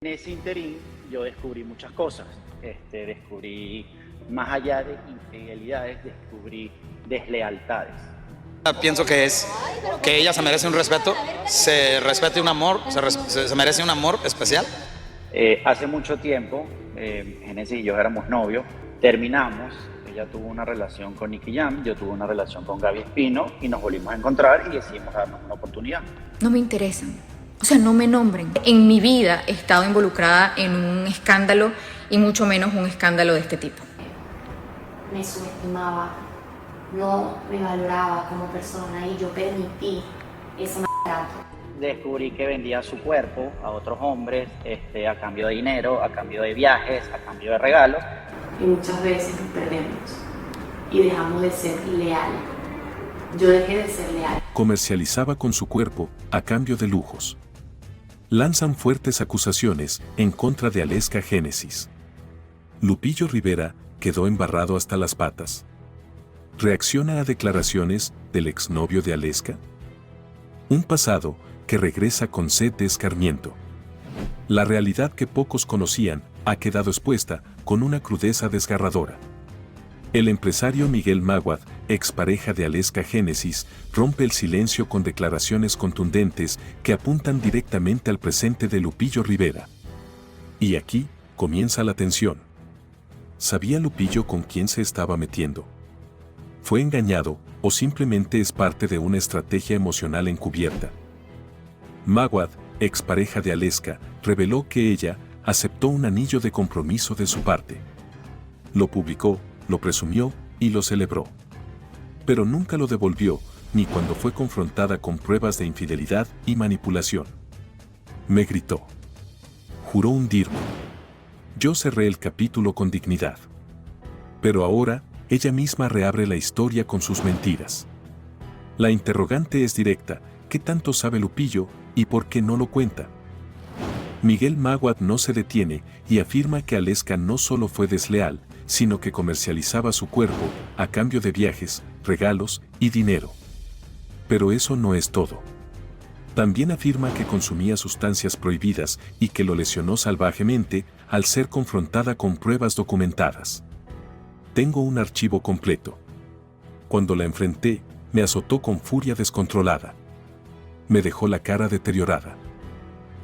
En ese interín yo descubrí muchas cosas. Descubrí, más allá de infidelidades, descubrí deslealtades. Pienso que ella se merece un respeto, se respete un amor, se merece un amor especial. Hace mucho tiempo, Génesis y yo éramos novios, terminamos, ella tuvo una relación con Nicky Jam, yo tuve una relación con 𝗣𝘀𝗆 y nos volvimos a encontrar y decidimos darnos una oportunidad. No me interesan, o sea, no me nombren. En mi vida he estado involucrada en un escándalo y mucho menos un escándalo de este tipo. Me subestimaba, no me valoraba como persona y yo permití ese maltrato. Descubrí que vendía su cuerpo a otros hombres a cambio de dinero, a cambio de viajes, a cambio de regalos. Y muchas veces nos perdemos y dejamos de ser leales. Yo dejé de ser leal. Comercializaba con su cuerpo a cambio de lujos. Lanzan fuertes acusaciones en contra de Aleska Génesis. Lupillo Rivera quedó embarrado hasta las patas. ¿Reacciona a declaraciones del exnovio de Aleska? Un pasado que regresa con 𝗟𝗍𝗏𝗏𝗏𝗏𝗏𝗏𝗏𝗏𝗏. La realidad que pocos conocían ha quedado expuesta con una crudeza desgarradora. El empresario Miguel Mawad, expareja de Aleska Génesis, rompe el silencio con declaraciones contundentes que apuntan directamente al presente de Lupillo Rivera. Y aquí comienza la tensión. ¿Sabía Lupillo con quién se estaba metiendo? ¿Fue engañado o simplemente es parte de una estrategia emocional encubierta? Mawad, expareja de Aleska, reveló que ella aceptó un anillo de compromiso de su parte. Lo publicó, lo presumió y lo celebró. Pero nunca lo devolvió, ni cuando fue confrontada con pruebas de infidelidad y manipulación. Me gritó. Juró hundirme. Yo cerré el capítulo con dignidad. Pero ahora, ella misma reabre la historia con sus mentiras. La interrogante es directa: ¿qué tanto sabe Lupillo y por qué no lo cuenta? Miguel Mawad no se detiene y afirma que Aleska no solo fue desleal, sino que comercializaba su cuerpo a cambio de viajes, regalos y dinero. Pero eso no es todo. También afirma que consumía sustancias prohibidas y que lo lesionó salvajemente al ser confrontada con pruebas documentadas. Tengo un archivo completo. Cuando la enfrenté, me azotó con furia descontrolada. Me dejó la cara deteriorada.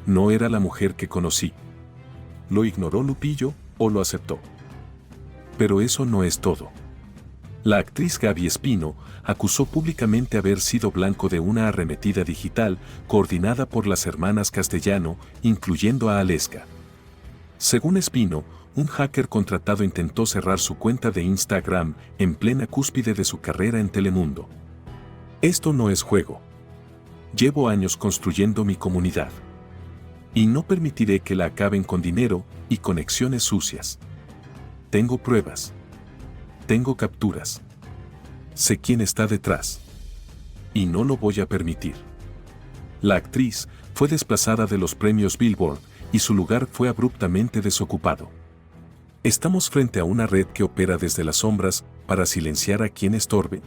No era la mujer que conocí. ¿Lo ignoró Lupillo o lo aceptó? Pero eso no es todo. La actriz 𝗣𝘀𝗱𝗏𝗏𝗏𝗏𝗏 acusó públicamente haber sido blanco de una arremetida digital coordinada por las hermanas Castellano, incluyendo a Aleska. Según Espino, un hacker contratado intentó cerrar su cuenta de Instagram en plena cúspide de su carrera en Telemundo. Esto no es juego. Llevo años construyendo mi comunidad. Y no permitiré que la acaben con dinero y conexiones sucias. Tengo pruebas. Tengo capturas. Sé quién está detrás. Y no lo voy a permitir. La actriz fue desplazada de los premios 𝗟𝗏𝗏𝗏𝗏 y su lugar fue abruptamente desocupado. ¿Estamos frente a una red que opera desde las sombras para silenciar a quien estorbe?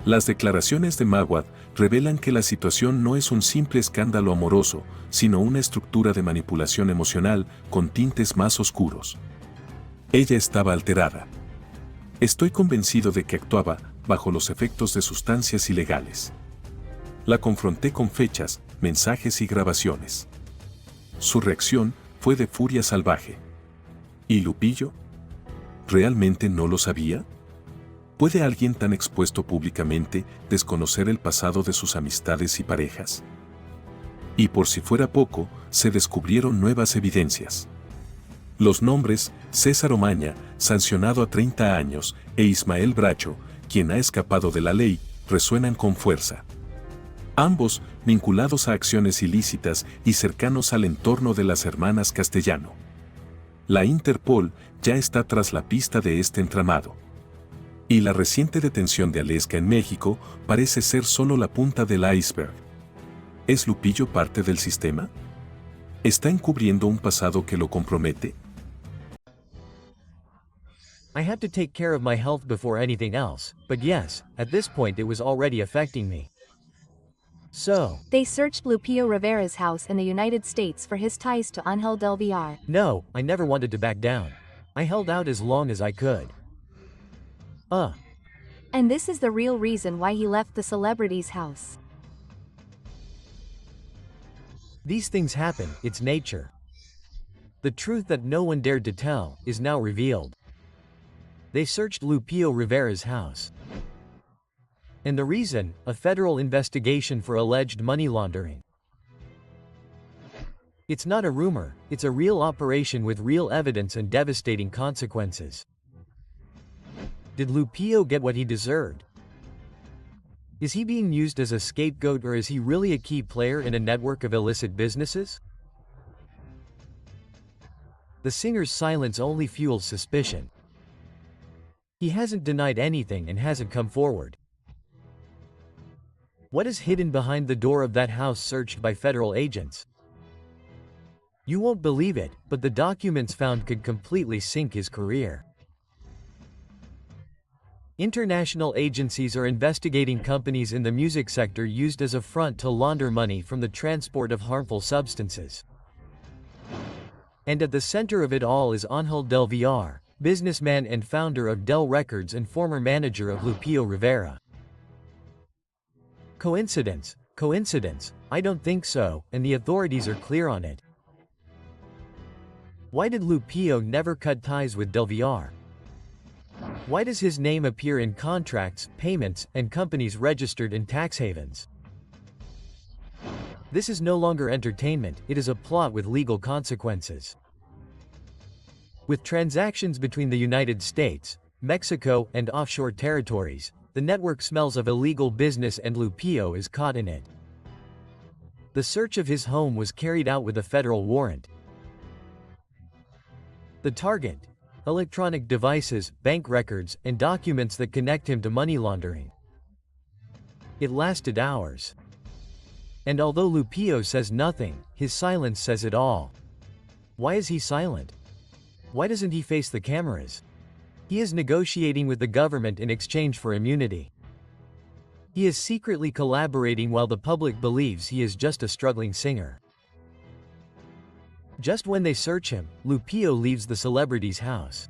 Las declaraciones de Mawad revelan que la situación no es un simple escándalo amoroso, sino una estructura de manipulación emocional con tintes más oscuros. Ella estaba alterada. Estoy convencido de que actuaba bajo los efectos de sustancias ilegales. La confronté con fechas, mensajes y grabaciones. Su reacción fue de furia salvaje. ¿Y Lupillo? ¿Realmente no lo sabía? ¿Puede alguien tan expuesto públicamente desconocer el pasado de sus amistades y parejas? Y por si fuera poco, se descubrieron nuevas evidencias. Los nombres 𝗟𝗨𝗝𝗍𝗏𝗍𝗏𝗍𝗏𝗍𝗏𝗍𝗏 sancionado a 30 años, e 𝗟𝗪𝗏𝗍𝗏𝗏𝗏𝗏𝗏𝗏𝗏𝗏 quien ha escapado de la ley, resuenan con fuerza. Ambos vinculados a acciones ilícitas y cercanos al entorno de las hermanas Castellano. La Interpol ya está tras la pista de este entramado. Y la reciente detención de Aleska en México parece ser solo la punta del iceberg. ¿Es Lupillo parte del sistema? ¿Está encubriendo un pasado que lo compromete? I had to take care of my health before anything else, but yes, at this point it was already affecting me. So, They searched Lupillo Rivera's house in the United States for his ties to 𝗟𝗨𝗟𝗍𝗍. no, I never wanted to back down. I held out as long as I could. And this is the real reason why he left the celebrity's house. These things happen, it's nature. The truth that no one dared to tell is now revealed. They searched Lupillo Rivera's house. And the reason, a federal investigation for alleged money laundering. It's not a rumor, it's a real operation with real evidence and devastating consequences. Did Lupillo get what he deserved? Is he being used as a scapegoat, or is he really a key player in a network of illicit businesses? The singer's silence only fuels suspicion. He hasn't denied anything and hasn't come forward. What is hidden behind the door of that house searched by federal agents? You won't believe it, but the documents found could completely sink his career. International agencies are investigating companies in the music sector used as a front to launder money from the transport of harmful substances. And at the center of it all is 𝗟𝗨𝗍𝗍𝗍, businessman and founder of Del Records and former manager of Lupillo Rivera. Coincidence? Coincidence? I don't think so, and the authorities are clear on it. Why did Lupillo never cut ties with 𝗟𝗨𝗍𝗍𝗍? Why does his name appear in contracts, payments, and companies registered in tax havens? This is no longer entertainment, it is a plot with legal consequences. With transactions between the United States, Mexico, and offshore territories, the network smells of illegal business and Lupillo is caught in it. The search of his home was carried out with a federal warrant. The target: electronic devices, bank records, and documents that connect him to money laundering. It lasted hours. And although Lupillo says nothing, his silence says it all. Why is he silent? Why doesn't he face the cameras? He is negotiating with the government in exchange for immunity. He is secretly collaborating while the public believes he is just a struggling singer. Just when they search him, Lupillo leaves the celebrity's house.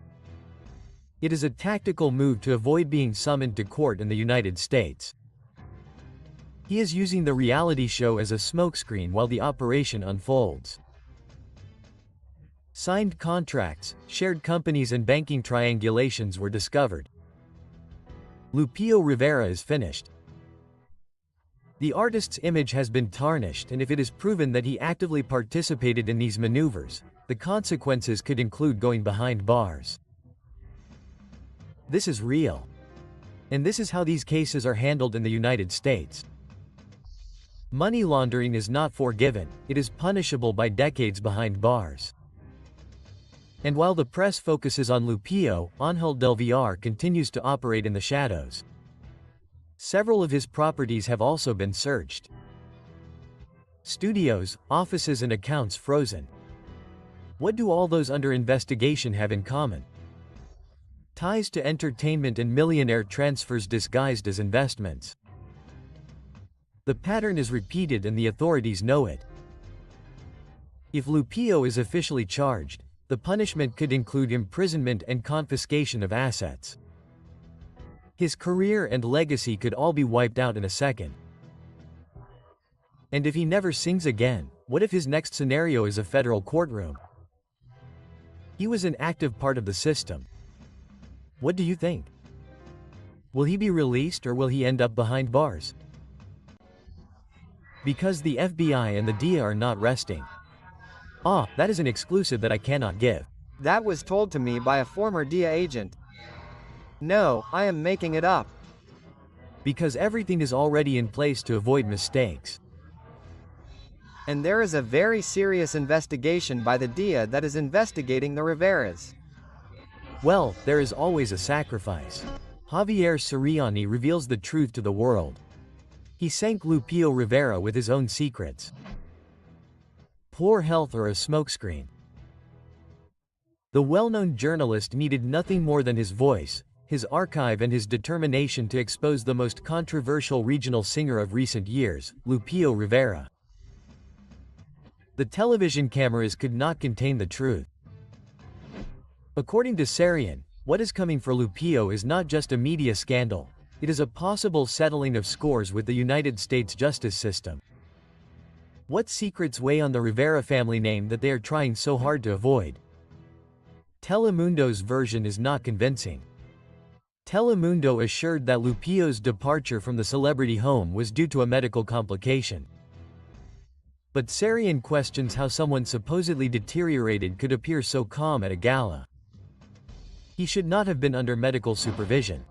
It is a tactical move to avoid being summoned to court in the United States. He is using the reality show as a smokescreen while the operation unfolds. Signed contracts, shared companies, and banking triangulations were discovered. Lupillo Rivera is finished. The artist's image has been tarnished, and if it is proven that he actively participated in these maneuvers, the consequences could include going behind bars. This is real. And this is how these cases are handled in the United States. Money laundering is not forgiven, it is punishable by decades behind bars. And while the press focuses on Lupillo, 𝗟𝗨𝗍𝗍𝗍𝗍 continues to operate in the shadows. Several of his properties have also been searched. Studios, offices, and accounts frozen. What do all those under investigation have in common? Ties to entertainment and millionaire transfers disguised as investments. The pattern is repeated and the authorities know it. If Lupillo is officially charged, the punishment could include imprisonment and confiscation of assets. His career and legacy could all be wiped out in a second. And if he never sings again, what if his next scenario is a federal courtroom? He was an active part of the system. What do you think? Will he be released or will he end up behind bars? Because the FBI and the DEA are not resting. That is an exclusive that I cannot give. That was told to me by a former DEA agent. No, I am making it up. Because everything is already in place to avoid mistakes. And there is a very serious investigation by the DEA that is investigating the Riveras. Well, there is always a sacrifice. 𝗟𝗨𝗍𝗍𝗍𝗍 reveals the truth to the world. He sank Lupillo Rivera with his own secrets. Poor health or a smokescreen. The well-known journalist needed nothing more than his voice, his archive and his determination to expose the most controversial regional singer of recent years, Lupillo Rivera. The television cameras could not contain the truth. According to 𝗟𝗨𝗝𝗏, what is coming for Lupillo is not just a media scandal, it is a possible settling of scores with the United States justice system. What secrets weigh on the Rivera family name that they are trying so hard to avoid? Telemundo's version is not convincing. Telemundo assured that Lupillo's departure from the celebrity home was due to a medical complication. But 𝗟𝗨𝗏 questions how someone supposedly deteriorated could appear so calm at a gala. He should not have been under medical supervision.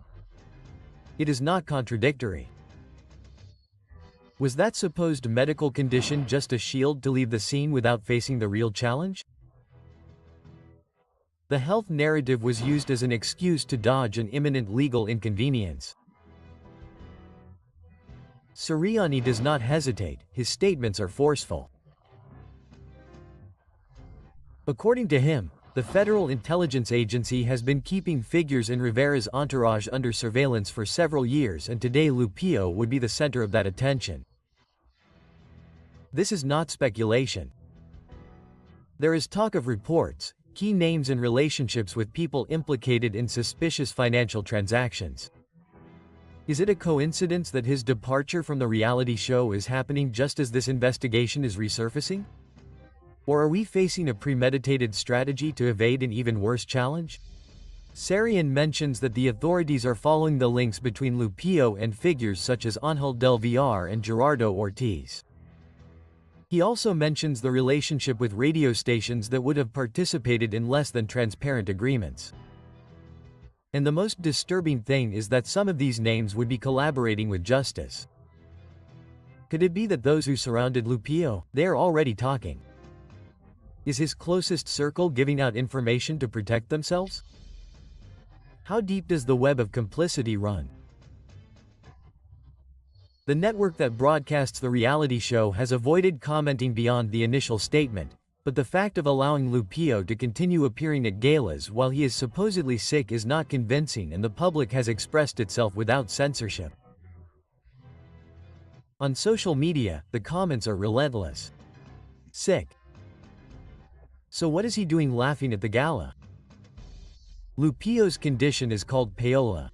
It is not contradictory. Was that supposed medical condition just a shield to leave the scene without facing the real challenge? The health narrative was used as an excuse to dodge an imminent legal inconvenience. 𝗟𝗨𝗏 does not hesitate, his statements are forceful. According to him, the Federal Intelligence Agency has been keeping figures in Rivera's entourage under surveillance for several years, and today Lupillo would be the center of that attention. This is not speculation. There is talk of reports, key names and relationships with people implicated in suspicious financial transactions. Is it a coincidence that his departure from the reality show is happening just as this investigation is resurfacing? Or are we facing a premeditated strategy to evade an even worse challenge? 𝗟𝗨𝗏 mentions that the authorities are following the links between Lupillo and figures such as Ángel del Villar and Gerardo Ortiz. He also mentions the relationship with radio stations that would have participated in less than transparent agreements. And the most disturbing thing is that some of these names would be collaborating with justice. Could it be that those who surrounded Lupillo, they are already talking? Is his closest circle giving out information to protect themselves? How deep does the web of complicity run? The network that broadcasts the reality show has avoided commenting beyond the initial statement, but the fact of allowing Lupillo to continue appearing at galas while he is supposedly sick is not convincing, and the public has expressed itself without censorship. On social media, the comments are relentless. Sick. So what is he doing laughing at the gala? Lupillo's condition is called payola.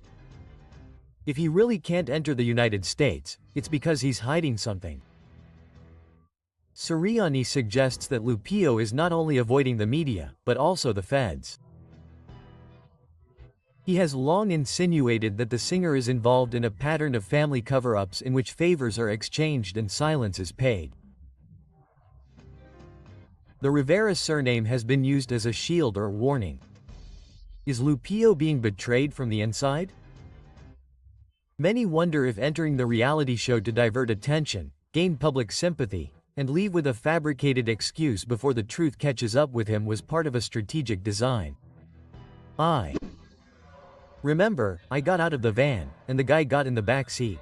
If he really can't enter the United States, it's because he's hiding something. 𝗟𝗨𝗏 suggests that Lupillo is not only avoiding the media, but also the feds. He has long insinuated that the singer is involved in a pattern of family cover-ups in which favors are exchanged and silence is paid. The Rivera surname has been used as a shield or warning. Is Lupillo being betrayed from the inside? Many wonder if entering the reality show to divert attention, gain public sympathy, and leave with a fabricated excuse before the truth catches up with him was part of a strategic design. Remember, I got out of the van, and the guy got in the back seat.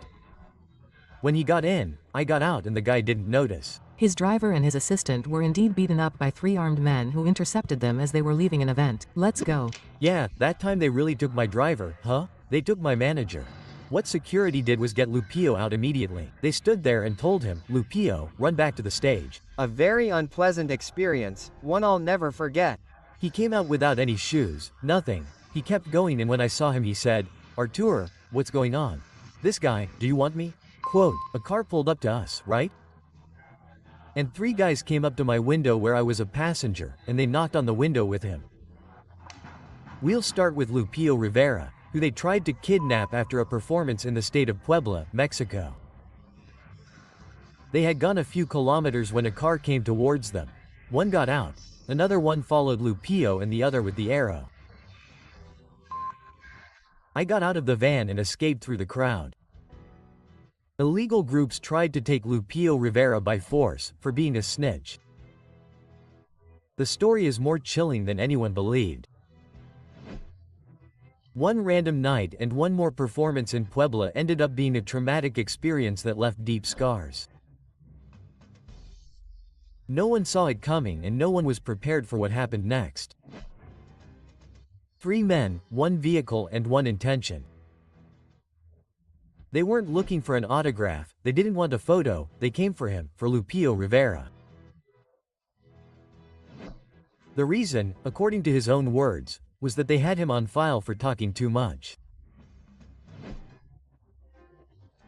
When he got in, I got out and the guy didn't notice. His driver and his assistant were indeed beaten up by 3 armed men who intercepted them as they were leaving an event. Let's go. Yeah, that time they really took my driver, huh? They took my manager. What security did was get Lupillo out immediately. They stood there and told him, Lupillo, run back to the stage. A very unpleasant experience, one I'll never forget. He came out without any shoes, nothing. He kept going, and when I saw him he said, Artur, what's going on? This guy, do you want me? Quote, a car pulled up to us, right? And 3 guys came up to my window where I was a passenger, and they knocked on the window with him. We'll start with Lupillo Rivera, who they tried to kidnap after a performance in the state of Puebla, Mexico. They had gone a few kilometers when a car came towards them. One got out, another one followed Lupillo, and the other with the arrow. I got out of the van and escaped through the crowd. Illegal groups tried to take Lupillo Rivera by force, for being a snitch. The story is more chilling than anyone believed. One random night and one more performance in Puebla ended up being a traumatic experience that left deep scars. No one saw it coming and no one was prepared for what happened next. 3 men, 1 vehicle and 1 intention. They weren't looking for an autograph, they didn't want a photo, they came for him, for Lupillo Rivera. The reason, according to his own words, was that they had him on file for talking too much.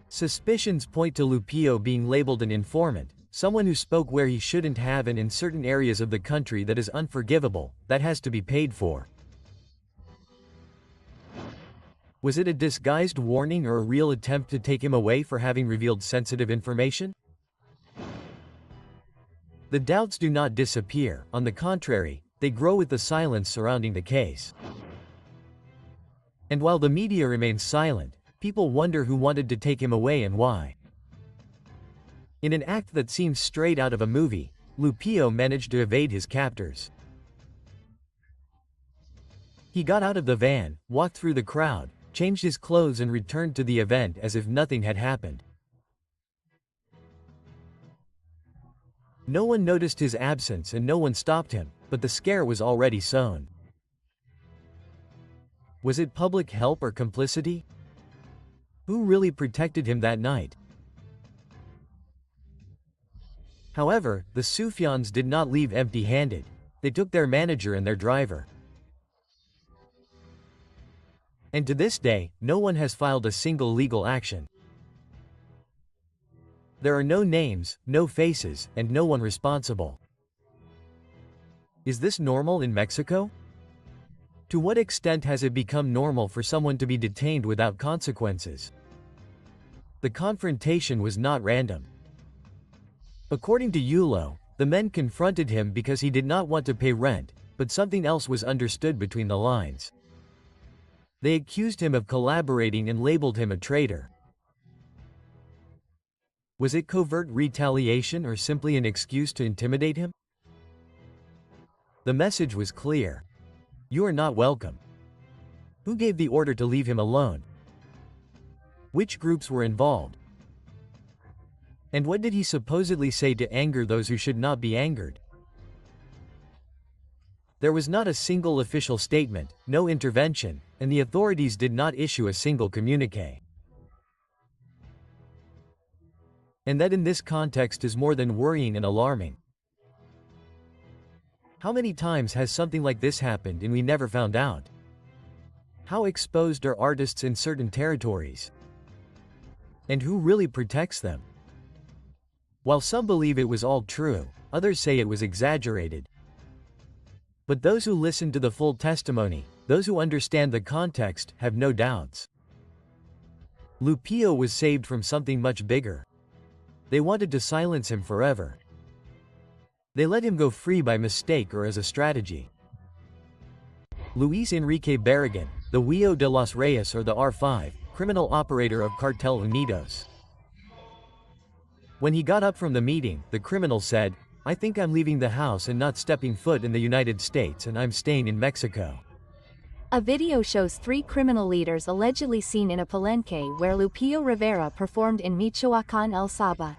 Suspicions point to Lupillo being labeled an informant, someone who spoke where he shouldn't have and in certain areas of the country that is unforgivable, that has to be paid for. Was it a disguised warning or a real attempt to take him away for having revealed sensitive information? The doubts do not disappear, on the contrary, they grow with the silence surrounding the case. And while the media remains silent, people wonder who wanted to take him away and why. In an act that seems straight out of a movie, Lupillo managed to evade his captors. He got out of the van, walked through the crowd, changed his clothes and returned to the event as if nothing had happened. No one noticed his absence and no one stopped him, but the scare was already sown. Was it public help or complicity? Who really protected him that night? However, the Sufjans did not leave empty-handed. They took their manager and their driver. And to this day, no one has filed a single legal action. There are no names, no faces, and no one responsible. Is this normal in Mexico? To what extent has it become normal for someone to be detained without consequences? The confrontation was not random. According to Yulo, the men confronted him because he did not want to pay rent, but something else was understood between the lines. They accused him of collaborating and labeled him a traitor. Was it covert retaliation or simply an excuse to intimidate him? The message was clear. You are not welcome. Who gave the order to leave him alone? Which groups were involved? And what did he supposedly say to anger those who should not be angered? There was not a single official statement, no intervention, and the authorities did not issue a single communique. And that in this context is more than worrying and alarming. How many times has something like this happened and we never found out? How exposed are artists in certain territories? And who really protects them? While some believe it was all true, others say it was exaggerated. But those who listen to the full testimony, those who understand the context, have no doubts. Lupillo was saved from something much bigger. They wanted to silence him forever. They let him go free by mistake or as a strategy. Luis Enrique Barragan, the Huillo de los Reyes or the R5, criminal operator of Cartel Unidos. When he got up from the meeting, the criminal said, "I think I'm leaving the house and not stepping foot in the United States and I'm staying in Mexico." A video shows 3 criminal leaders allegedly seen in a palenque where Lupillo Rivera performed in Michoacán, El Saba.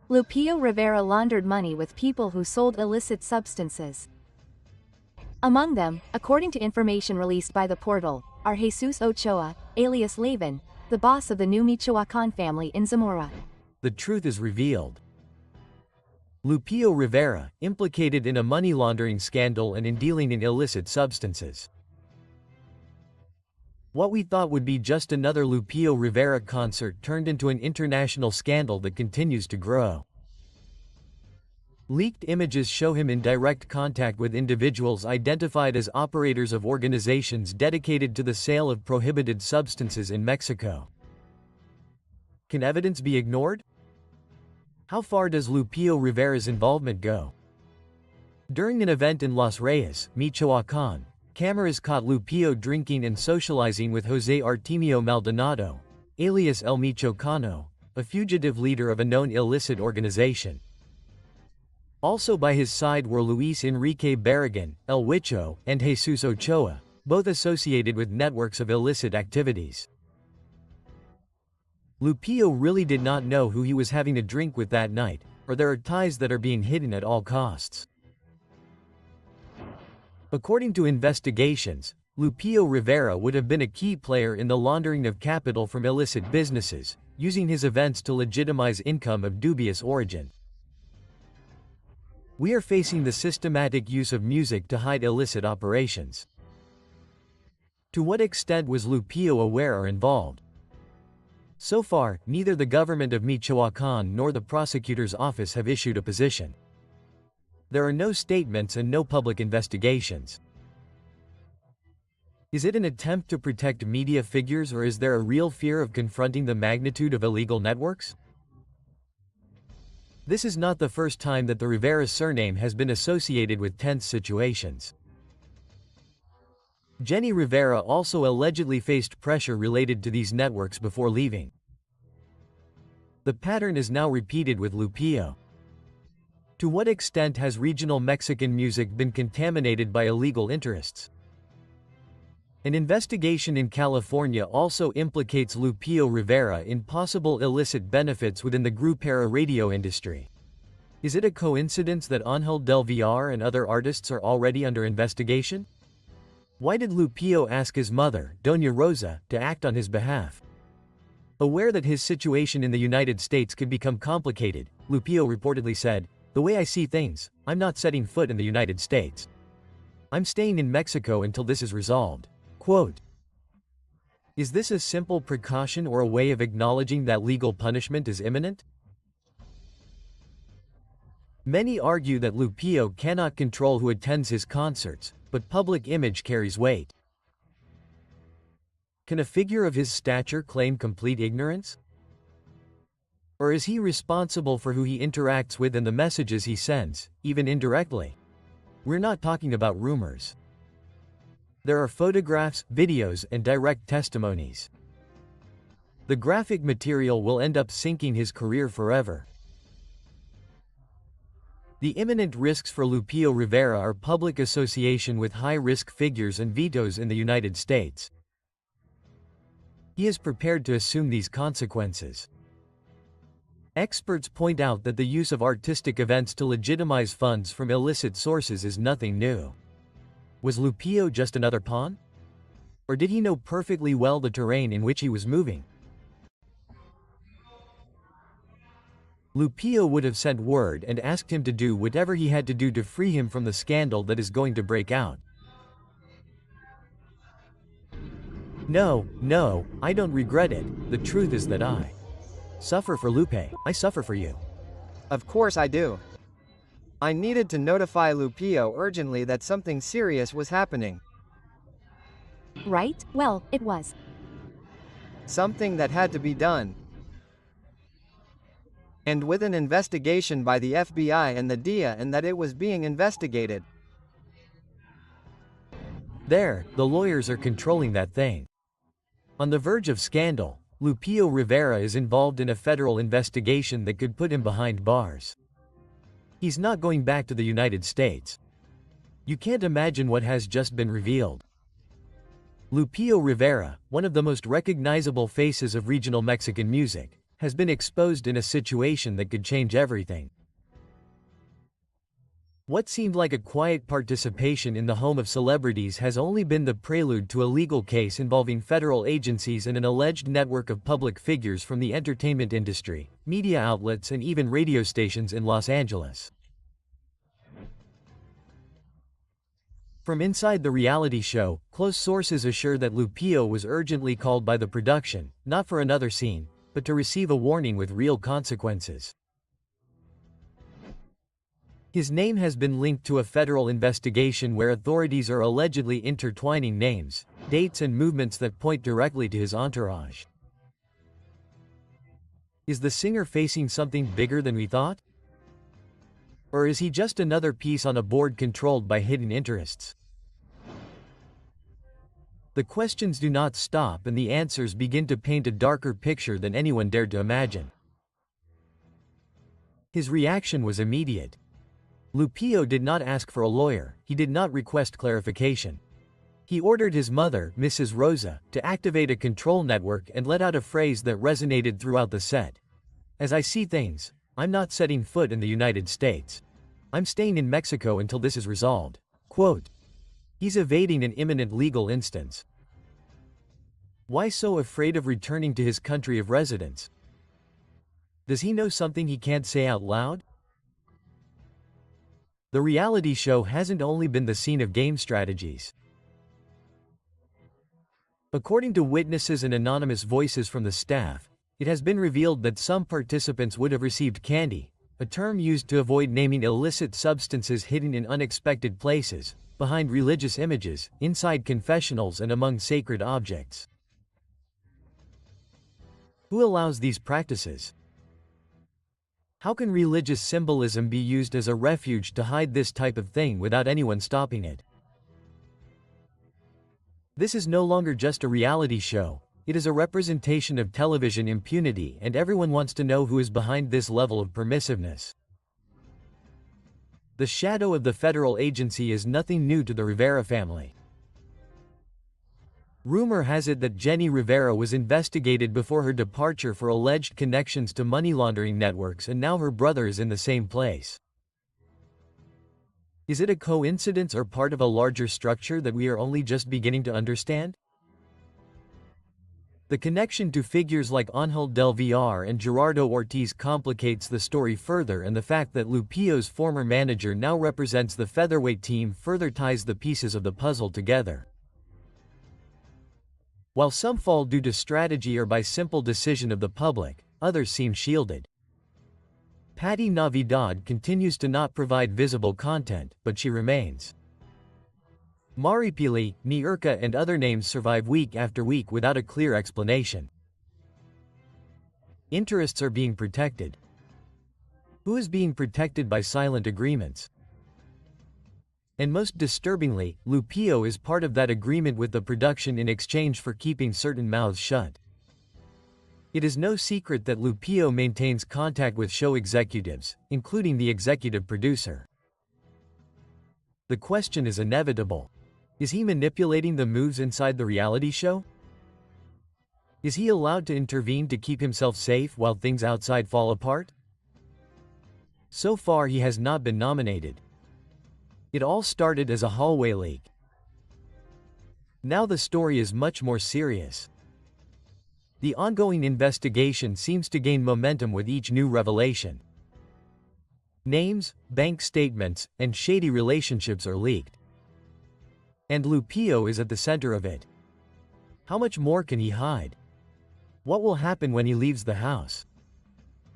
Lupillo Rivera laundered money with people who sold illicit substances. Among them, according to information released by the portal, are Jesus Ochoa, alias Levin, the boss of the new Michoacán family in Zamora. The truth is revealed. Lupillo Rivera, implicated in a money laundering scandal and in dealing in illicit substances. What we thought would be just another Lupillo Rivera concert turned into an international scandal that continues to grow. Leaked images show him in direct contact with individuals identified as operators of organizations dedicated to the sale of prohibited substances in Mexico. Can evidence be ignored? How far does Lupillo Rivera's involvement go? During an event in Los Reyes, Michoacán, cameras caught Lupillo drinking and socializing with José Artemio Maldonado, alias El Michoacano, a fugitive leader of a known illicit organization. Also by his side were Luis Enrique Barragan, El Huicho, and Jesus Ochoa, both associated with networks of illicit activities. Lupillo really did not know who he was having a drink with that night, or there are ties that are being hidden at all costs. According to investigations, Lupillo Rivera would have been a key player in the laundering of capital from illicit businesses, using his events to legitimize income of dubious origin. We are facing the systematic use of music to hide illicit operations. To what extent was Lupillo aware or involved? So far, neither the government of Michoacán nor the prosecutor's office have issued a position. There are no statements and no public investigations. Is it an attempt to protect media figures, or is there a real fear of confronting the magnitude of illegal networks? This is not the first time that the Rivera surname has been associated with tense situations. Jenny Rivera also allegedly faced pressure related to these networks before leaving. The pattern is now repeated with Lupillo. To what extent has regional Mexican music been contaminated by illegal interests? An investigation in California also implicates Lupillo Rivera in possible illicit benefits within the 𝗟𝗨𝗝𝗢 radio industry. Is it a coincidence that Ángel del Villar and other artists are already under investigation? Why did Lupillo ask his mother, Doña Rosa, to act on his behalf? Aware that his situation in the United States could become complicated, Lupillo reportedly said, "The way I see things, I'm not setting foot in the United States. I'm staying in Mexico until this is resolved." Quote, is this a simple precaution or a way of acknowledging that legal punishment is imminent? Many argue that Lupillo cannot control who attends his concerts, but public image carries weight. Can a figure of his stature claim complete ignorance? Or is he responsible for who he interacts with and the messages he sends, even indirectly? We're not talking about rumors. There are photographs, videos, and direct testimonies. The graphic material will end up sinking his career forever. The imminent risks for Lupillo Rivera are public association with high-risk figures and vetoes in the United States. He is prepared to assume these consequences. Experts point out that the use of artistic events to legitimize funds from illicit sources is nothing new. Was Lupillo just another pawn? Or did he know perfectly well the terrain in which he was moving? Lupillo would have sent word and asked him to do whatever he had to do to free him from the scandal that is going to break out. No, I don't regret it. The truth is that I suffer for Lupe. I suffer for you. Of course I do. I needed to notify Lupillo urgently that something serious was happening. Right? Well, it was. Something that had to be done. And with an investigation by the FBI and the DEA, and that it was being investigated. There, the lawyers are controlling that thing. On the verge of scandal, Lupillo Rivera is involved in a federal investigation that could put him behind bars. He's not going back to the United States. You can't imagine what has just been revealed. Lupillo Rivera, one of the most recognizable faces of regional Mexican music, has been exposed in a situation that could change everything. What seemed like a quiet participation in the home of celebrities has only been the prelude to a legal case involving federal agencies and an alleged network of public figures from the entertainment industry, media outlets, and even radio stations in Los Angeles. From inside the reality show, close sources assure that Lupillo was urgently called by the production, not for another scene, but to receive a warning with real consequences. His name has been linked to a federal investigation where authorities are allegedly intertwining names, dates, and movements that point directly to his entourage. Is the singer facing something bigger than we thought? Or is he just another piece on a board controlled by hidden interests? The questions do not stop and the answers begin to paint a darker picture than anyone dared to imagine. His reaction was immediate. Lupillo did not ask for a lawyer, he did not request clarification. He ordered his mother, Mrs. Rosa, to activate a control network and let out a phrase that resonated throughout the set. As I see things, I'm not setting foot in the United States. I'm staying in Mexico until this is resolved. Quote, He's evading an imminent legal instance. Why so afraid of returning to his country of residence? Does he know something he can't say out loud? The reality show hasn't only been the scene of game strategies. According to witnesses and anonymous voices from the staff, it has been revealed that some participants would have received candy, a term used to avoid naming illicit substances hidden in unexpected places, behind religious images, inside confessionals and among sacred objects. Who allows these practices? How can religious symbolism be used as a refuge to hide this type of thing without anyone stopping it? This is no longer just a reality show, it is a representation of television impunity, and everyone wants to know who is behind this level of permissiveness. The shadow of the federal agency is nothing new to the Rivera family. Rumor has it that Jenny Rivera was investigated before her departure for alleged connections to money laundering networks, and now her brother is in the same place. Is it a coincidence or part of a larger structure that we are only just beginning to understand? The connection to figures like Ángel del Villar and Gerardo Ortiz complicates the story further, and the fact that Lupillo's former manager now represents the featherweight team further ties the pieces of the puzzle together. While some fall due to strategy or by simple decision of the public, others seem shielded. Patti Navidad continues to not provide visible content, but she remains. Maripili, 𝗟𝗓𝗏 and other names survive week after week without a clear explanation. Interests are being protected. Who is being protected by silent agreements? And most disturbingly, Lupillo is part of that agreement with the production in exchange for keeping certain mouths shut. It is no secret that Lupillo maintains contact with show executives, including the executive producer. The question is inevitable. Is he manipulating the moves inside the reality show? Is he allowed to intervene to keep himself safe while things outside fall apart? So far he has not been nominated. It all started as a hallway leak. Now the story is much more serious. The ongoing investigation seems to gain momentum with each new revelation. Names, bank statements, and shady relationships are leaked. And Lupillo is at the center of it. How much more can he hide? What will happen when he leaves the house?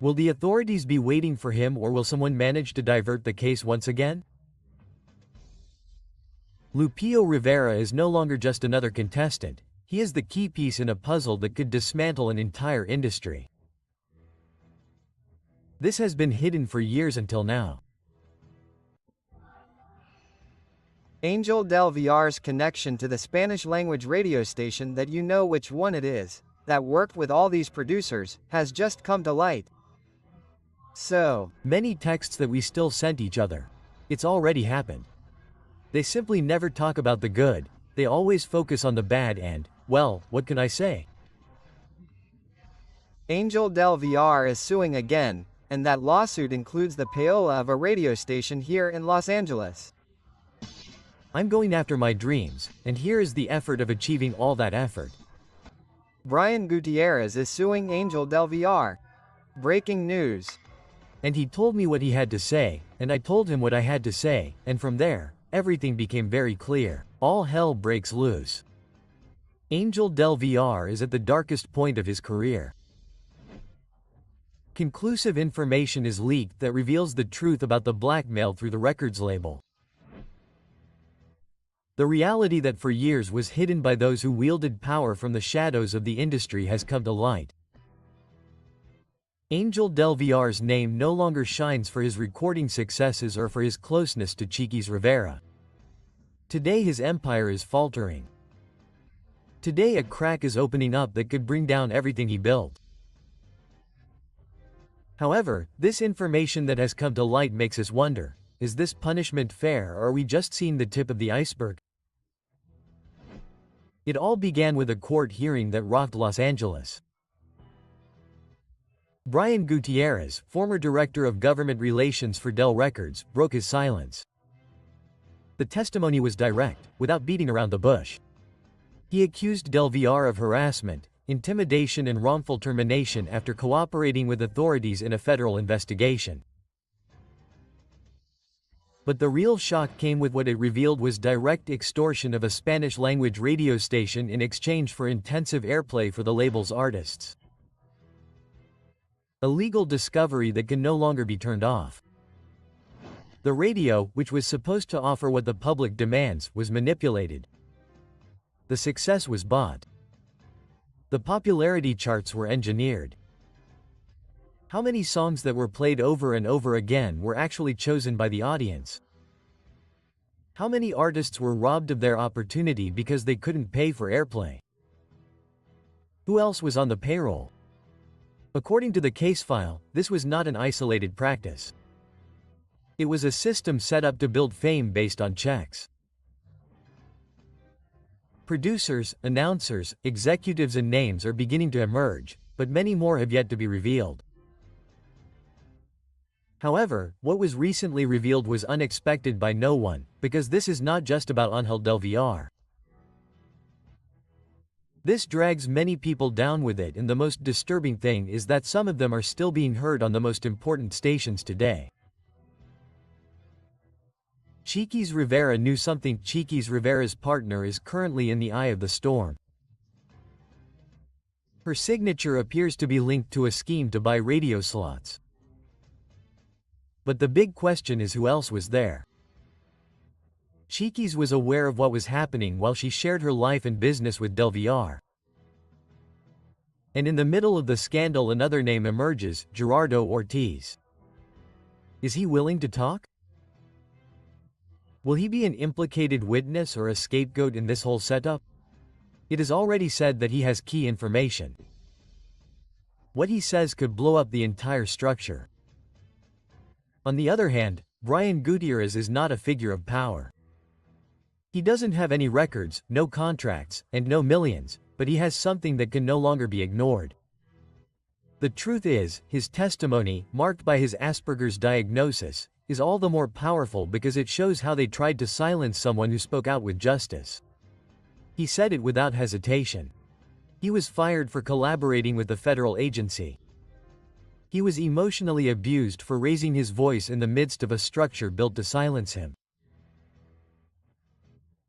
Will the authorities be waiting for him, or will someone manage to divert the case once again? Lupillo Rivera is no longer just another contestant, he is the key piece in a puzzle that could dismantle an entire industry. This has been hidden for years until now. Ángel del Villar's connection to the Spanish-language radio station that you know which one it is, that worked with all these producers, has just come to light. So, many texts that we still sent each other. It's already happened. They simply never talk about the good, they always focus on the bad and, well, what can I say? Ángel del Villar is suing again, and that lawsuit includes the payola of a radio station here in Los Angeles. I'm going after my dreams, and here is the effort of achieving all that effort. Brian Gutierrez is suing Ángel del Villar. Breaking news. And he told me what he had to say, and I told him what I had to say, and from there, everything became very clear. All hell breaks loose. Ángel del Villar is at the darkest point of his career. Conclusive information is leaked that reveals the truth about the blackmail through the records label. The reality that for years was hidden by those who wielded power from the shadows of the industry has come to light. Ángel del Villar's name no longer shines for his recording successes or for his closeness to Chiquis Rivera. Today his empire is faltering. Today a crack is opening up that could bring down everything he built. However, this information that has come to light makes us wonder, is this punishment fair, or are we just seeing the tip of the iceberg? It all began with a court hearing that rocked Los Angeles. Brian Gutierrez, former director of government relations for Dell Records, broke his silence. The testimony was direct, without beating around the bush. He accused 𝗟𝗪𝗏 of harassment, intimidation and wrongful termination after cooperating with authorities in a federal investigation. But the real shock came with what it revealed was direct extortion of a Spanish-language radio station in exchange for intensive airplay for the label's artists. A legal discovery that can no longer be turned off. The radio, which was supposed to offer what the public demands, was manipulated. The success was bought. The popularity charts were engineered. How many songs that were played over and over again were actually chosen by the audience? How many artists were robbed of their opportunity because they couldn't pay for airplay? Who else was on the payroll? According to the case file, this was not an isolated practice. It was a system set up to build fame based on checks. Producers, announcers, executives and names are beginning to emerge, but many more have yet to be revealed. However, what was recently revealed was unexpected by no one, because this is not just about Ángel del Villar. This drags many people down with it, and the most disturbing thing is that some of them are still being heard on the most important stations today. Chiquis Rivera knew something. Chiquis Rivera's partner is currently in the eye of the storm. Her signature appears to be linked to a scheme to buy radio slots. But the big question is, who else was there? Chiquis was aware of what was happening while she shared her life and business with del Villar. And in the middle of the scandal another name emerges, Gerardo Ortiz. Is he willing to talk? Will he be an implicated witness or a scapegoat in this whole setup? It is already said that he has key information. What he says could blow up the entire structure. On the other hand, Brian Gutierrez is not a figure of power. He doesn't have any records, no contracts, and no millions, but he has something that can no longer be ignored. The truth is, his testimony, marked by his Asperger's diagnosis, is all the more powerful because it shows how they tried to silence someone who spoke out with justice. He said it without hesitation. He was fired for collaborating with the federal agency. He was emotionally abused for raising his voice in the midst of a structure built to silence him.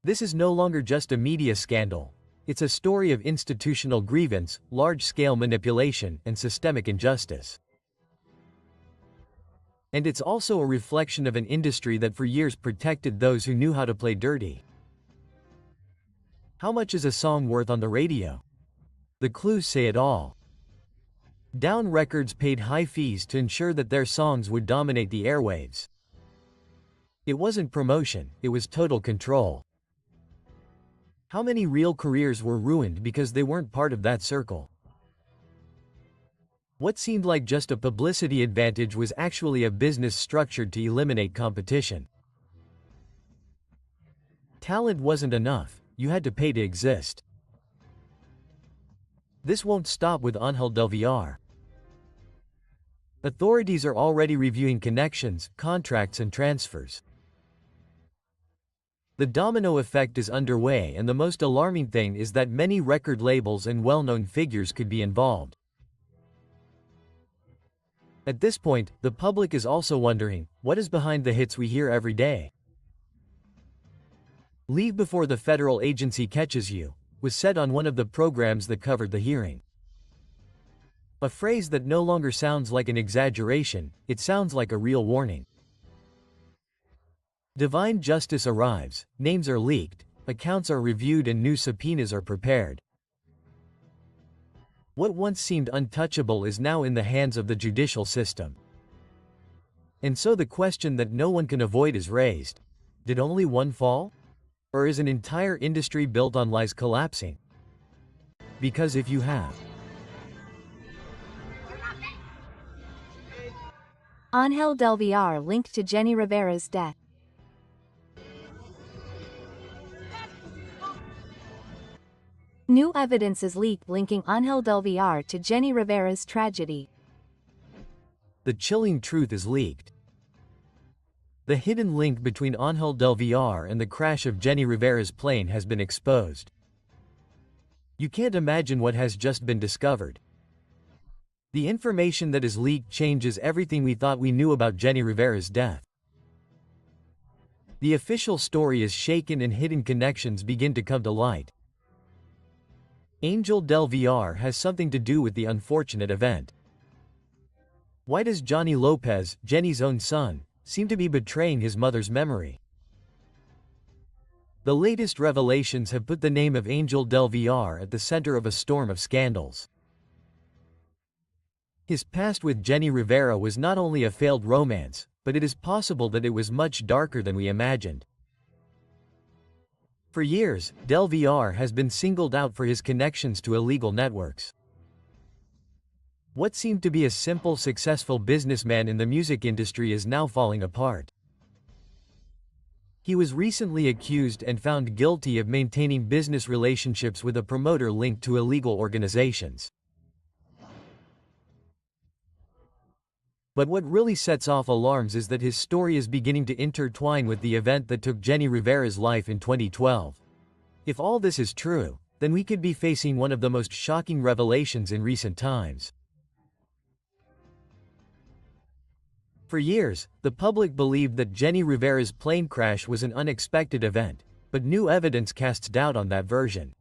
This is no longer just a media scandal. It's a story of institutional grievance, large-scale manipulation, and systemic injustice. And it's also a reflection of an industry that for years protected those who knew how to play dirty. How much is a song worth on the radio? The clues say it all. Down Records paid high fees to ensure that their songs would dominate the airwaves. It wasn't promotion, it was total control. How many real careers were ruined because they weren't part of that circle? What seemed like just a publicity advantage was actually a business structured to eliminate competition. Talent wasn't enough, you had to pay to exist. This won't stop with Ángel del Villar. Authorities are already reviewing connections, contracts and transfers. The domino effect is underway, and the most alarming thing is that many record labels and well-known figures could be involved. At this point, the public is also wondering, what is behind the hits we hear every day? "Leave before the federal agency catches you," was said on one of the programs that covered the hearing. A phrase that no longer sounds like an exaggeration, it sounds like a real warning. Divine justice arrives, names are leaked, accounts are reviewed and new subpoenas are prepared. What once seemed untouchable is now in the hands of the judicial system. And so the question that no one can avoid is raised. Did only one fall? Or is an entire industry built on lies collapsing? Because if you have Ángel del Villar linked to Jenni Rivera's death. New evidence is leaked linking Ángel del Villar to Jenni Rivera's tragedy. The chilling truth is leaked. The hidden link between 𝗟𝗨𝗪𝗓 and the crash of Jenni Rivera's plane has been exposed. You can't imagine what has just been discovered. The information that is leaked changes everything we thought we knew about Jenni Rivera's death. The official story is shaken and hidden connections begin to come to light. 𝗟𝗨𝗪𝗓 has something to do with the unfortunate event. Why does Johnny Lopez, Jenni's own son, seem to be betraying his mother's memory? The latest revelations have put the name of 𝗟𝗨𝗪𝗓 at the center of a storm of scandals. His past with Jenni Rivera was not only a failed romance, but it is possible that it was much darker than we imagined. For years, 𝗟𝗪𝗓 has been singled out for his connections to illegal networks. What seemed to be a simple, successful businessman in the music industry is now falling apart. He was recently accused and found guilty of maintaining business relationships with a promoter linked to illegal organizations. But what really sets off alarms is that his story is beginning to intertwine with the event that took Jenni Rivera's life in 2012. If all this is true, then we could be facing one of the most shocking revelations in recent times. For years, the public believed that Jenni Rivera's plane crash was an unexpected event, but new evidence casts doubt on that version.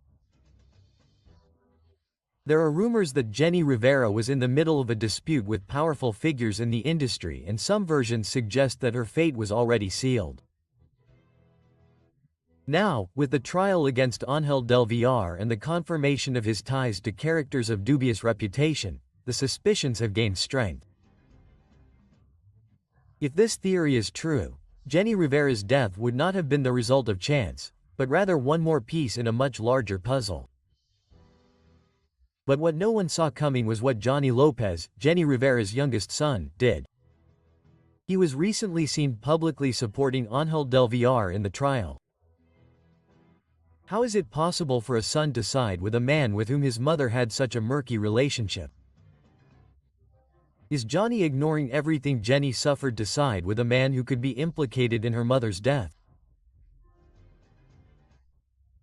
There are rumors that Jenni Rivera was in the middle of a dispute with powerful figures in the industry, and some versions suggest that her fate was already sealed. Now, with the trial against 𝗟𝗨𝗪𝗓 and the confirmation of his ties to characters of dubious reputation, the suspicions have gained strength. If this theory is true, Jenni Rivera's death would not have been the result of chance, but rather one more piece in a much larger puzzle. But what no one saw coming was what Johnny Lopez, Jenni Rivera's youngest son, did. He was recently seen publicly supporting 𝗟𝗨𝗪𝗓 in the trial. How is it possible for a son to side with a man with whom his mother had such a murky relationship? Is Johnny ignoring everything Jenni suffered to side with a man who could be implicated in her mother's death?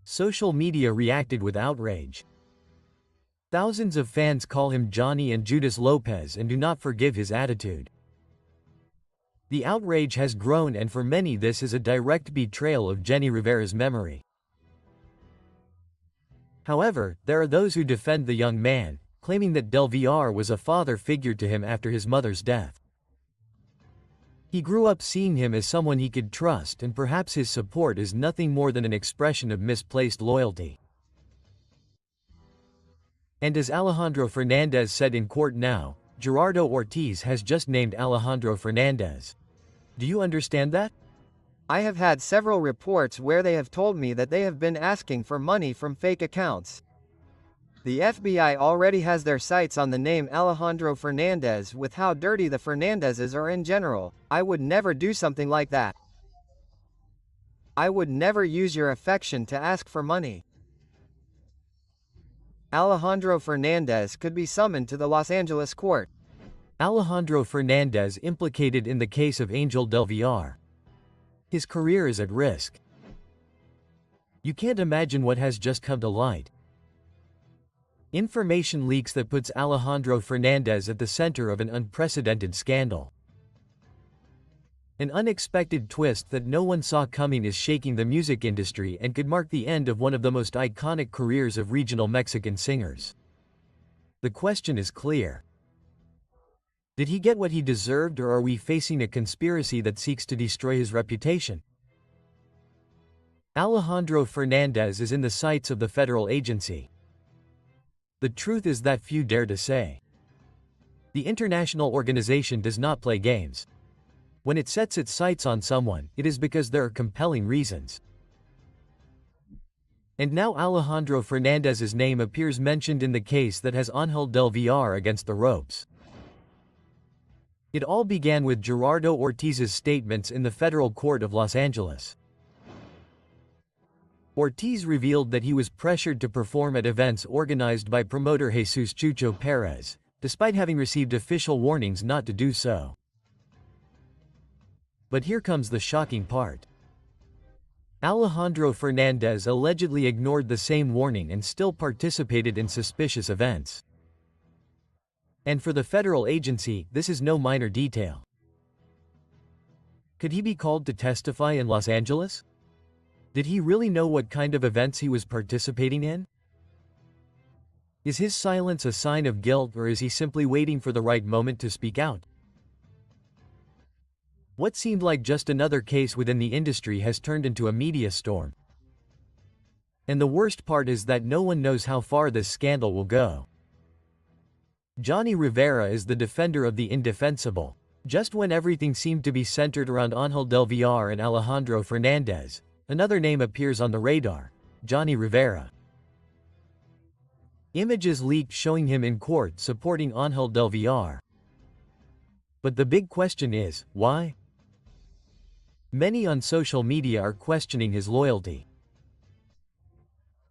Social media reacted with outrage. Thousands of fans call him Johnny and Judas Lopez and do not forgive his attitude. The outrage has grown, and for many this is a direct betrayal of Jenni Rivera's memory. However, there are those who defend the young man, claiming that 𝗟𝗪𝗓 was a father figure to him after his mother's death. He grew up seeing him as someone he could trust, and perhaps his support is nothing more than an expression of misplaced loyalty. And as Alejandro Fernandez said in court now, Gerardo Ortiz has just named Alejandro Fernandez. Do you understand that? I have had several reports where they have told me that they have been asking for money from fake accounts. The FBI already has their sights on the name Alejandro Fernandez. With how dirty the Fernandezes are in general, I would never do something like that. I would never use your affection to ask for money. Alejandro Fernandez could be summoned to the Los Angeles court. Alejandro Fernandez implicated in the case of 𝗟𝗨𝗪𝗓. His career is at risk. You can't imagine what has just come to light. Information leaks that puts Alejandro Fernandez at the center of an unprecedented scandal. An unexpected twist that no one saw coming is shaking the music industry and could mark the end of one of the most iconic careers of regional Mexican singers. The question is clear. Did he get what he deserved, or are we facing a conspiracy that seeks to destroy his reputation? Alejandro Fernandez is in the sights of the federal agency. The truth is that few dare to say. The international organization does not play games. When it sets its sights on someone, it is because there are compelling reasons. And now Alejandro Fernandez's name appears mentioned in the case that has 𝗟𝗨𝗪𝗓 against the ropes. It all began with Gerardo Ortiz's statements in the federal court of Los Angeles. Ortiz revealed that he was pressured to perform at events organized by promoter Jesus Chucho Perez, despite having received official warnings not to do so. But here comes the shocking part. Alejandro Fernandez allegedly ignored the same warning and still participated in suspicious events. And for the federal agency, this is no minor detail. Could he be called to testify in Los Angeles? Did he really know what kind of events he was participating in? Is his silence a sign of guilt, or is he simply waiting for the right moment to speak out? What seemed like just another case within the industry has turned into a media storm. And the worst part is that no one knows how far this scandal will go. Johnny Rivera is the defender of the indefensible. Just when everything seemed to be centered around Ángel del Villar and Alejandro Fernandez, another name appears on the radar: Johnny Rivera. Images leaked showing him in court supporting Ángel del Villar. But the big question is, why? Many on social media are questioning his loyalty.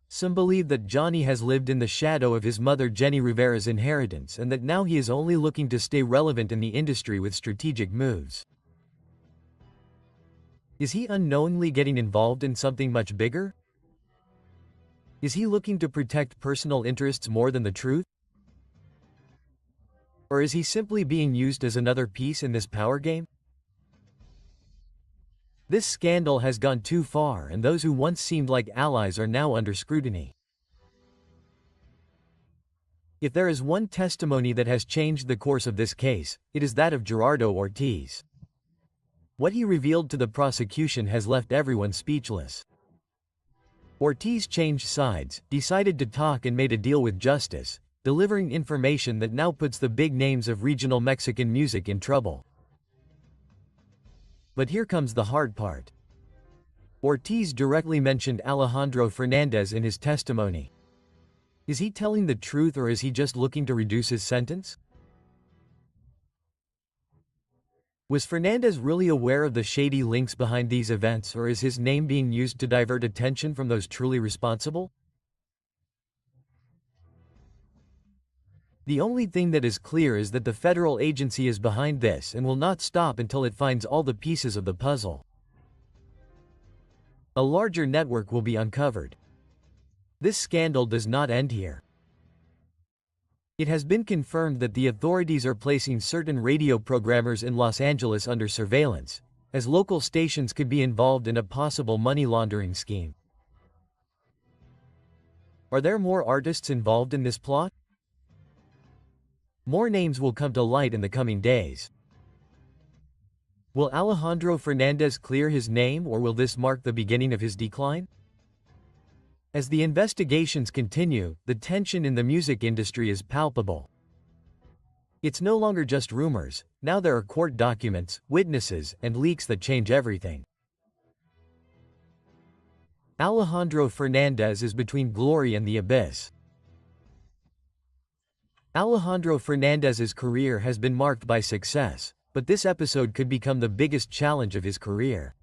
Some believe that Johnny has lived in the shadow of his mother Jenny Rivera's inheritance and that now he is only looking to stay relevant in the industry with strategic moves. Is he unknowingly getting involved in something much bigger? Is he looking to protect personal interests more than the truth? Or is he simply being used as another piece in this power game? This scandal has gone too far, and those who once seemed like allies are now under scrutiny. If there is one testimony that has changed the course of this case, it is that of Gerardo Ortiz. What he revealed to the prosecution has left everyone speechless. Ortiz changed sides, decided to talk, and made a deal with justice, delivering information that now puts the big names of regional Mexican music in trouble. But here comes the hard part. Ortiz directly mentioned Alejandro Fernandez in his testimony. Is he telling the truth, or is he just looking to reduce his sentence? Was Fernandez really aware of the shady links behind these events, or is his name being used to divert attention from those truly responsible? The only thing that is clear is that the federal agency is behind this and will not stop until it finds all the pieces of the puzzle. A larger network will be uncovered. This scandal does not end here. It has been confirmed that the authorities are placing certain radio programmers in Los Angeles under surveillance, as local stations could be involved in a possible money laundering scheme. Are there more artists involved in this plot? More names will come to light in the coming days. Will Alejandro Fernandez clear his name, or will this mark the beginning of his decline? As the investigations continue, the tension in the music industry is palpable. It's no longer just rumors, now there are court documents, witnesses, and leaks that change everything. Alejandro Fernandez is between glory and the abyss. Alejandro Fernandez's career has been marked by success, but this episode could become the biggest challenge of his career.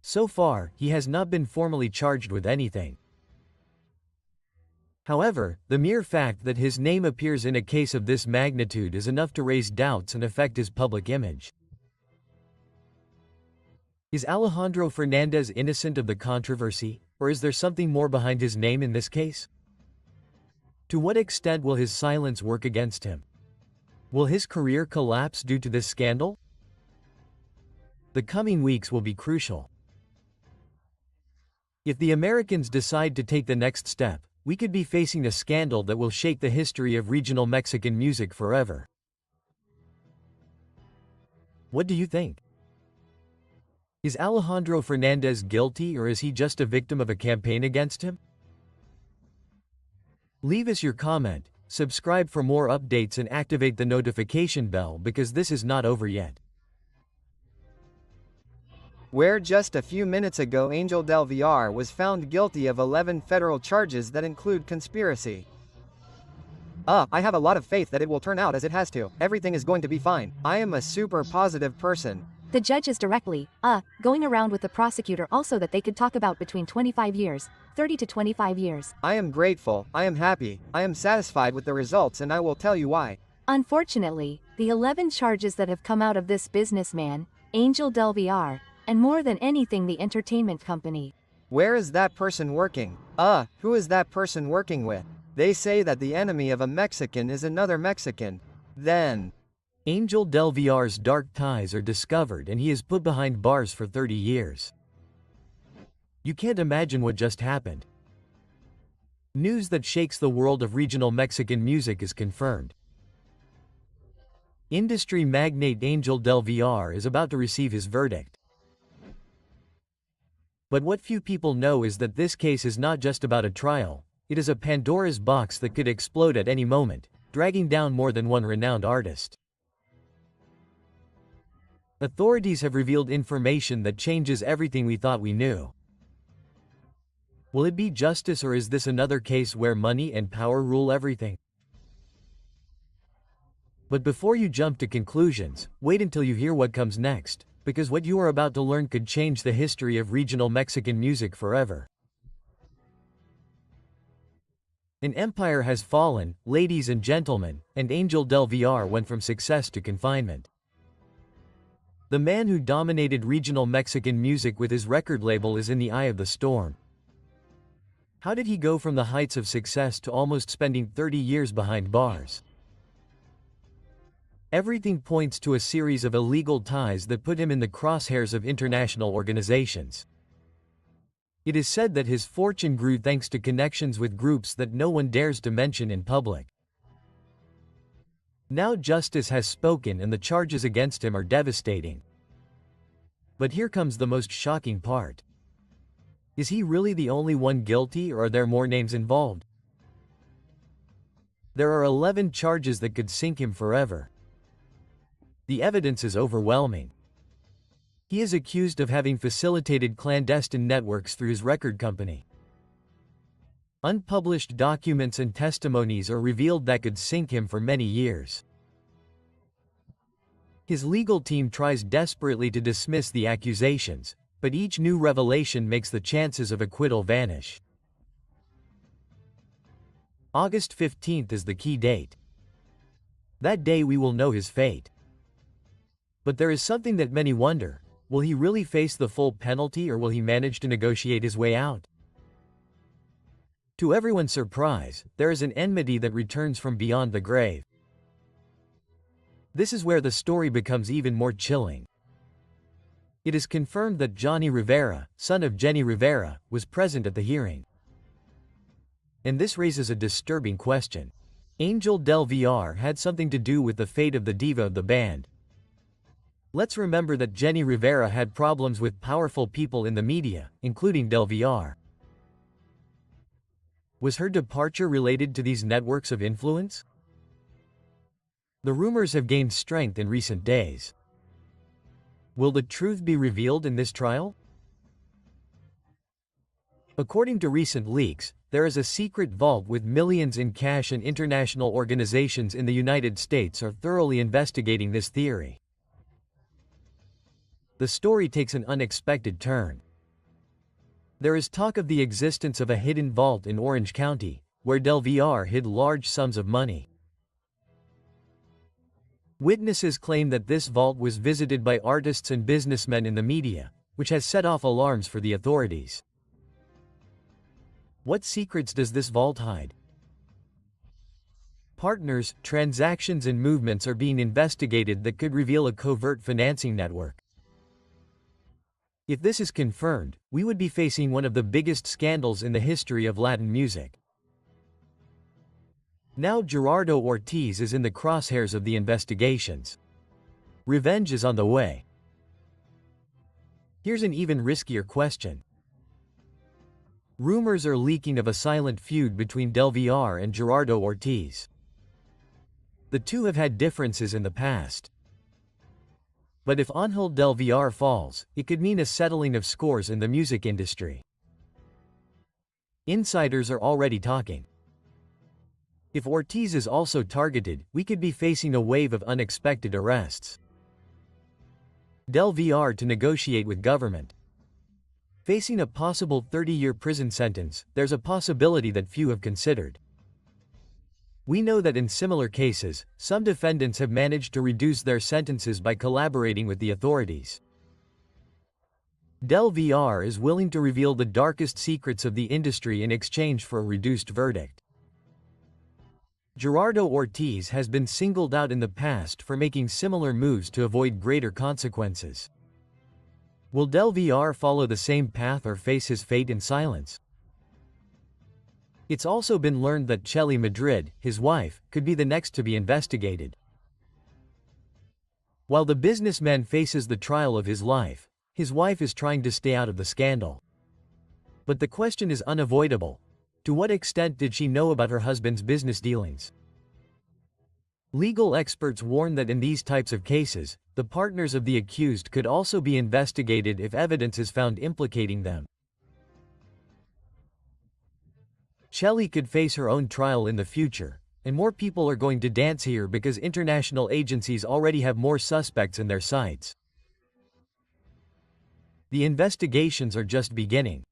So far, he has not been formally charged with anything. However, the mere fact that his name appears in a case of this magnitude is enough to raise doubts and affect his public image. Is Alejandro Fernandez innocent of the controversy, or is there something more behind his name in this case? To what extent will his silence work against him? Will his career collapse due to this scandal? The coming weeks will be crucial. If the Americans decide to take the next step, we could be facing a scandal that will shake the history of regional Mexican music forever. What do you think? Is Alejandro Fernandez guilty, or is he just a victim of a campaign against him? Leave us your comment, subscribe for more updates, and activate the notification bell, because this is not over yet. Where just a few minutes ago Ángel del Villar was found guilty of 11 federal charges that include conspiracy. I have a lot of faith that it will turn out as it has to. Everything is going to be fine. I am a super positive person. The judge is directly, going around with the prosecutor also that they could talk about between 25 years, 30 to 25 years. I am grateful, I am happy, I am satisfied with the results, and I will tell you why. Unfortunately, the 11 charges that have come out of this businessman, 𝗟𝗨𝗝𝗍𝗍, and more than anything the entertainment company. Where is that person working? Who is that person working with? They say that the enemy of a Mexican is another Mexican. Then, 𝗟𝗨𝗝𝗍𝗍's dark ties are discovered and he is put behind bars for 30 years. You can't imagine what just happened. News that shakes the world of regional Mexican music is confirmed. Industry magnate 𝗟𝗨𝗝𝗍𝗍 is about to receive his verdict. But what few people know is that this case is not just about a trial, it is a Pandora's box that could explode at any moment, dragging down more than one renowned artist. Authorities have revealed information that changes everything we thought we knew. Will it be justice, or is this another case where money and power rule everything? But before you jump to conclusions, wait until you hear what comes next, because what you are about to learn could change the history of regional Mexican music forever. An empire has fallen, ladies and gentlemen, and 𝗟𝗨𝗝𝗍𝗍 went from success to confinement. The man who dominated regional Mexican music with his record label is in the eye of the storm. How did he go from the heights of success to almost spending 30 years behind bars? Everything points to a series of illegal ties that put him in the crosshairs of international organizations. It is said that his fortune grew thanks to connections with groups that no one dares to mention in public. Now justice has spoken and the charges against him are devastating. But here comes the most shocking part. Is he really the only one guilty, or are there more names involved? There are 11 charges that could sink him forever. The evidence is overwhelming. He is accused of having facilitated clandestine networks through his record company. Unpublished documents and testimonies are revealed that could sink him for many years. His legal team tries desperately to dismiss the accusations, but each new revelation makes the chances of acquittal vanish. August 15th is the key date. That day we will know his fate. But there is something that many wonder: will he really face the full penalty, or will he manage to negotiate his way out? To everyone's surprise, there is an enmity that returns from beyond the grave. This is where the story becomes even more chilling. It is confirmed that Johnny Rivera, son of Jenny Rivera, was present at the hearing. And this raises a disturbing question. 𝗟𝗨𝗝𝗍𝗍 had something to do with the fate of the diva of the band. Let's remember that Jenny Rivera had problems with powerful people in the media, including 𝗟𝗨𝗲. Was her departure related to these networks of influence? The rumors have gained strength in recent days. Will the truth be revealed in this trial? According to recent leaks, there is a secret vault with millions in cash, and international organizations in the United States are thoroughly investigating this theory. The story takes an unexpected turn. There is talk of the existence of a hidden vault in Orange County, where 𝗟𝗨𝗲 hid large sums of money. Witnesses claim that this vault was visited by artists and businessmen in the media, which has set off alarms for the authorities. What secrets does this vault hide? Partners, transactions and movements are being investigated that could reveal a covert financing network. If this is confirmed, we would be facing one of the biggest scandals in the history of Latin music. Now Gerardo Ortiz is in the crosshairs of the investigations. Revenge is on the way. Here's an even riskier question. Rumors are leaking of a silent feud between 𝗟𝗨𝗲 and Gerardo Ortiz. The two have had differences in the past. But if Ángel 𝗟𝗨𝗲 falls, it could mean a settling of scores in the music industry. Insiders are already talking. If Ortiz is also targeted, we could be facing a wave of unexpected arrests. 𝗟𝗨𝗲 to negotiate with government. Facing a possible 30-year prison sentence, there's a possibility that few have considered. We know that in similar cases, some defendants have managed to reduce their sentences by collaborating with the authorities. 𝗟𝗪𝗏 is willing to reveal the darkest secrets of the industry in exchange for a reduced verdict. 𝗔𝗟𝗘𝗦𝗞𝗔 has been singled out in the past for making similar moves to avoid greater consequences. Will 𝗟𝗪𝗏 follow the same path or face his fate in silence? It's also been learned that 𝗟𝗨𝗏𝗔𝗔, his wife, could be the next to be investigated. While the businessman faces the trial of his life, his wife is trying to stay out of the scandal. But the question is unavoidable. To what extent did she know about her husband's business dealings? Legal experts warn that in these types of cases, the partners of the accused could also be investigated if evidence is found implicating them. 𝗟𝗨 could face her own trial in the future, and more people are going to dance here because international agencies already have more suspects in their sights. The investigations are just beginning.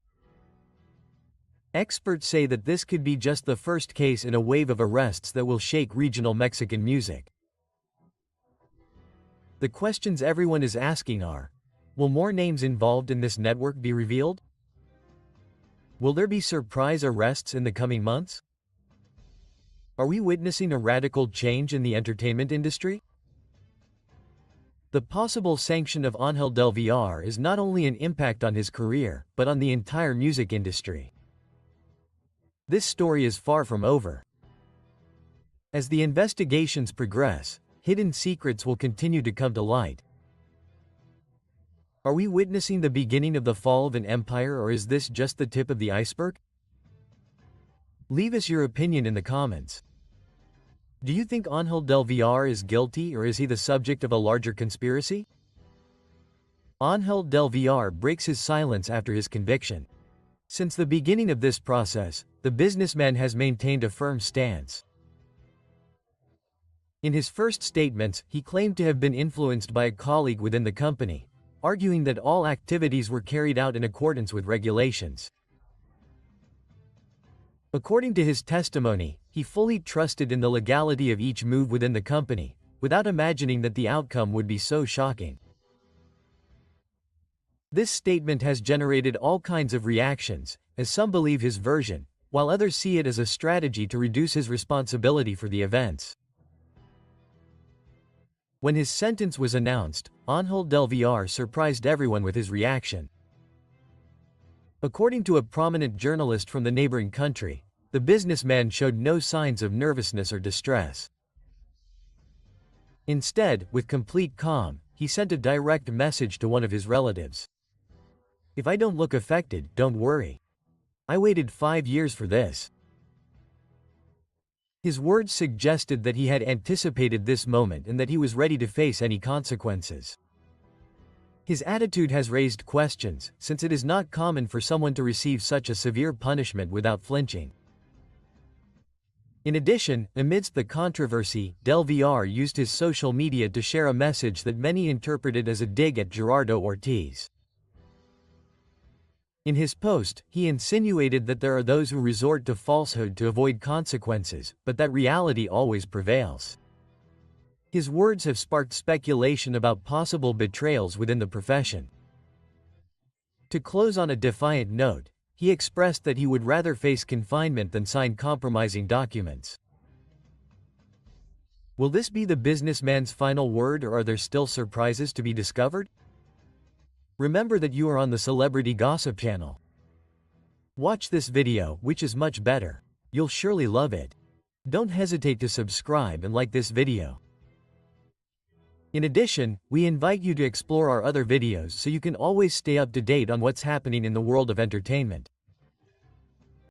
Experts say that this could be just the first case in a wave of arrests that will shake regional Mexican music. The questions everyone is asking are, will more names involved in this network be revealed? Will there be surprise arrests in the coming months? Are we witnessing a radical change in the entertainment industry? The possible sanction of Ángel del Villar is not only an impact on his career, but on the entire music industry. This story is far from over. As the investigations progress, hidden secrets will continue to come to light. Are we witnessing the beginning of the fall of an empire, or is this just the tip of the iceberg? Leave us your opinion in the comments. Do you think Ángel del Villar is guilty, or is he the subject of a larger conspiracy? Ángel del Villar breaks his silence after his conviction. Since the beginning of this process, the businessman has maintained a firm stance. In his first statements, he claimed to have been influenced by a colleague within the company, arguing that all activities were carried out in accordance with regulations. According to his testimony, he fully trusted in the legality of each move within the company, without imagining that the outcome would be so shocking. This statement has generated all kinds of reactions, as some believe his version, while others see it as a strategy to reduce his responsibility for the events. When his sentence was announced, Ángel del Villar surprised everyone with his reaction. According to a prominent journalist from the neighboring country, the businessman showed no signs of nervousness or distress. Instead, with complete calm, he sent a direct message to one of his relatives. "If I don't look affected, don't worry. I waited 5 years for this." His words suggested that he had anticipated this moment and that he was ready to face any consequences. His attitude has raised questions, since it is not common for someone to receive such a severe punishment without flinching. In addition, amidst the controversy, del Villar used his social media to share a message that many interpreted as a dig at 𝗟𝗪𝗏𝗏𝗏𝗏. In his post, he insinuated that there are those who resort to falsehood to avoid consequences, but that reality always prevails. His words have sparked speculation about possible betrayals within the profession. To close on a defiant note, he expressed that he would rather face confinement than sign compromising documents. Will this be the businessman's final word, or are there still surprises to be discovered? Remember that you are on the Celebrity Gossip channel. Watch this video, which is much better. You'll surely love it. Don't hesitate to subscribe and like this video. In addition, we invite you to explore our other videos so you can always stay up to date on what's happening in the world of entertainment.